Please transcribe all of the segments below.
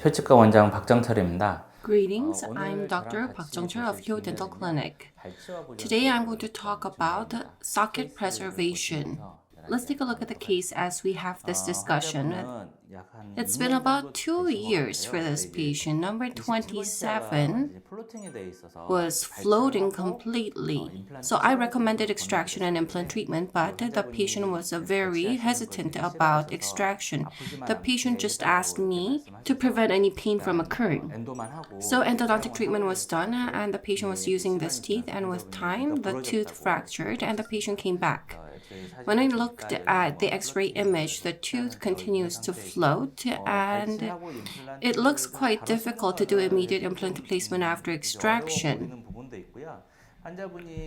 혈치과 원장 박정철입니다. Greetings, I'm Dr. Park Jung-chul of Hyo Dental Clinic. Today I'm going to talk about socket preservation. Let's take a look at the case as we have this discussion. It's been about 2 years for this patient. Number 27 was floating completely. So I recommended extraction and implant treatment, but the patient was very hesitant about extraction. The patient just asked me to prevent any pain from occurring. So endodontic treatment was done and the patient was using this teeth, and with time the tooth fractured and the patient came back. When I looked at the x-ray image, the tooth continues to float and it looks quite difficult to do immediate implant placement after extraction.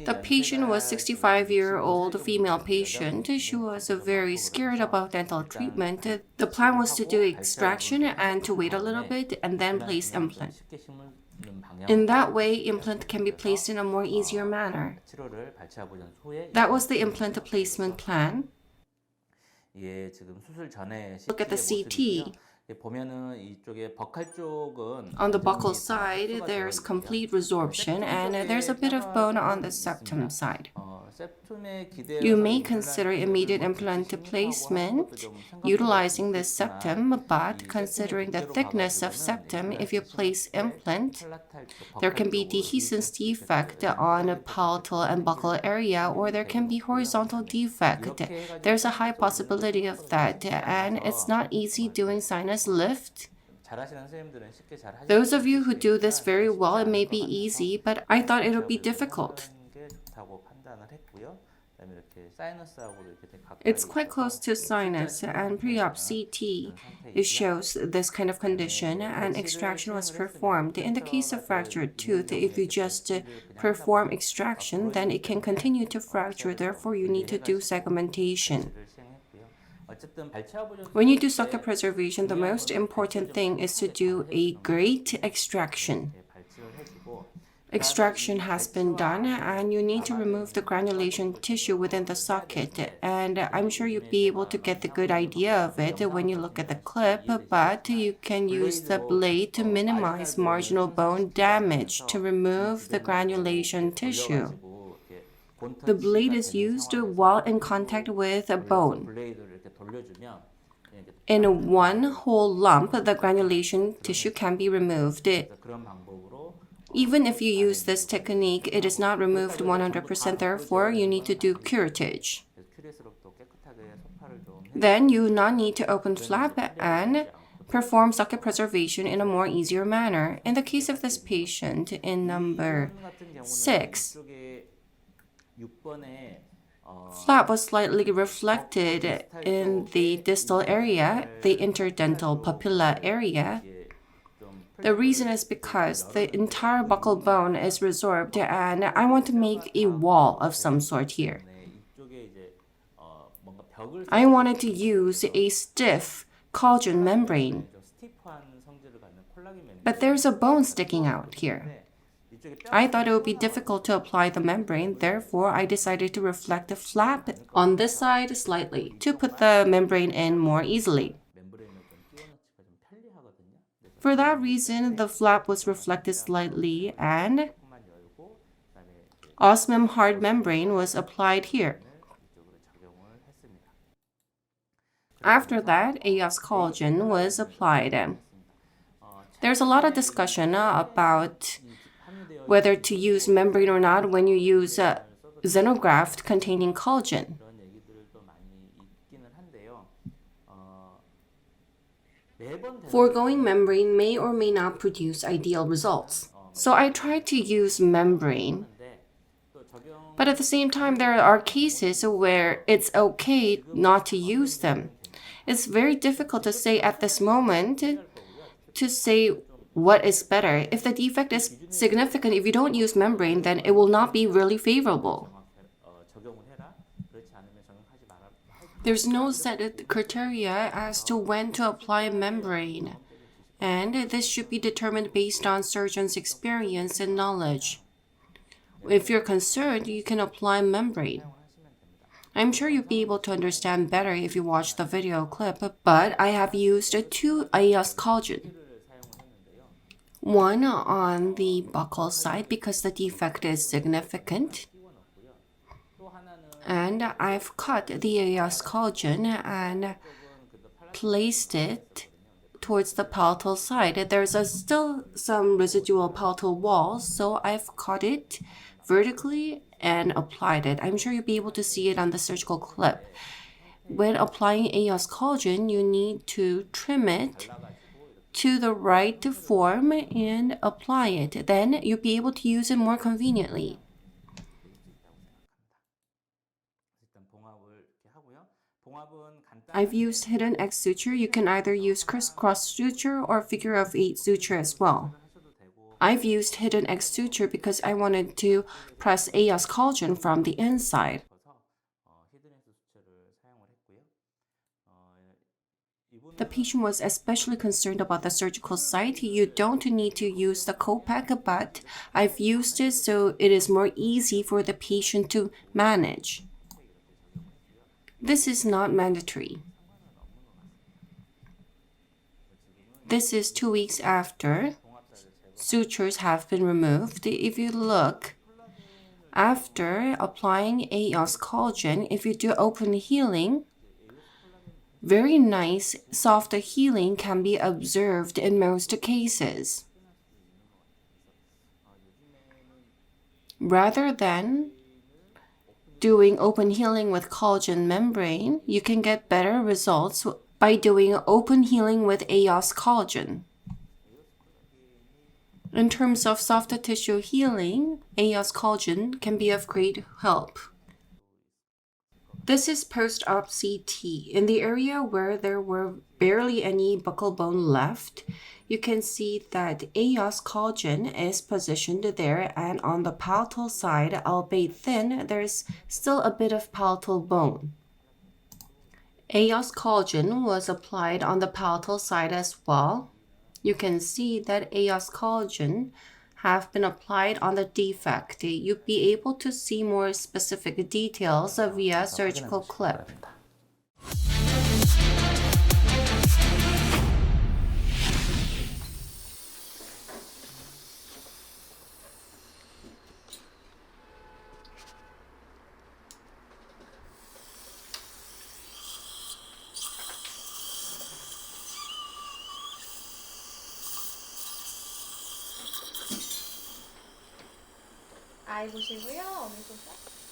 The patient was a 65-year-old female patient. She was very scared about dental treatment. The plan was to do extraction and to wait a little bit and then place implant. In that way, implant can be placed in a more easier manner. That was the implant placement plan. Look at the CT. On the buccal side, there's complete resorption and there's a bit of bone on the septum side. You may consider immediate implant placement utilizing this septum, but considering the thickness of septum, if you place implant, there can be dehiscence defect on a palatal and buccal area, or there can be horizontal defect. There's a high possibility of that, and it's not easy doing sinus lift. Those of you who do this very well, it may be easy, but I thought it would be difficult. It's quite close to sinus, and pre-op CT it shows this kind of condition, and extraction was performed. In the case of fractured tooth, if you just perform extraction, then it can continue to fracture, therefore you need to do segmentation. When you do socket preservation, the most important thing is to do a great extraction. Extraction has been done and you need to remove the granulation tissue within the socket, and I'm sure you'll be able to get the good idea of it when you look at the clip, but you can use the blade to minimize marginal bone damage to remove the granulation tissue. The blade is used while in contact with a bone. In one whole lump, the granulation tissue can be removed. Even if you use this technique, it is not removed 100%, therefore you need to do curettage. Then you now need to open flap and perform socket preservation in a more easier manner. In the case of this patient, in number 6, flap was slightly reflected in the distal area, the interdental papilla area. The reason is because the entire buccal bone is resorbed and I want to make a wall of some sort here. I wanted to use a stiff collagen membrane, but there's a bone sticking out here. I thought it would be difficult to apply the membrane, therefore I decided to reflect the flap on this side slightly to put the membrane in more easily. For that reason, the flap was reflected slightly and osmium hard membrane was applied here. After that, AOS collagen was applied. There's a lot of discussion about whether to use membrane or not when you use xenograft containing collagen. Foregoing membrane may or may not produce ideal results. So I tried to use membrane. But at the same time, there are cases where it's okay not to use them. It's very difficult to say at this moment to say what is better. If the defect is significant, if you don't use membrane, then it will not be really favorable. There's no set criteria as to when to apply membrane, and this should be determined based on surgeon's experience and knowledge. If you're concerned, you can apply membrane. I'm sure you'll be able to understand better if you watch the video clip, but I have used 2 AOS collagen. One on the buccal side because the defect is significant. And I've cut the AS collagen and placed it towards the palatal side. There's still some residual palatal wall, so I've cut it vertically and applied it. I'm sure you'll be able to see it on the surgical clip. When applying AS collagen, you need to trim it to the right form and apply it. Then you'll be able to use it more conveniently. I've used hidden X suture. You can either use crisscross suture or figure of 8 suture as well. I've used hidden X suture because I wanted to press AS collagen from the inside. The patient was especially concerned about the surgical site. You don't need to use the Copac, but I've used it so it is more easy for the patient to manage. This is not mandatory. This is 2 weeks after sutures have been removed. If you look, after applying AS collagen, if you do open healing, very nice soft healing can be observed in most cases. Rather than doing open healing with collagen membrane, you can get better results by doing open healing with AS collagen. In terms of soft tissue healing, AS collagen can be of great help. This is post-op CT. In the area where there were barely any buccal bone left, you can see that AS collagen is positioned there, and on the palatal side, albeit thin, there's still a bit of palatal bone. AS collagen was applied on the palatal side as well. You can see that AS collagen have been applied on the defect. You'll be able to see more specific details via surgical clip. 아 입으시고요. 어미소사.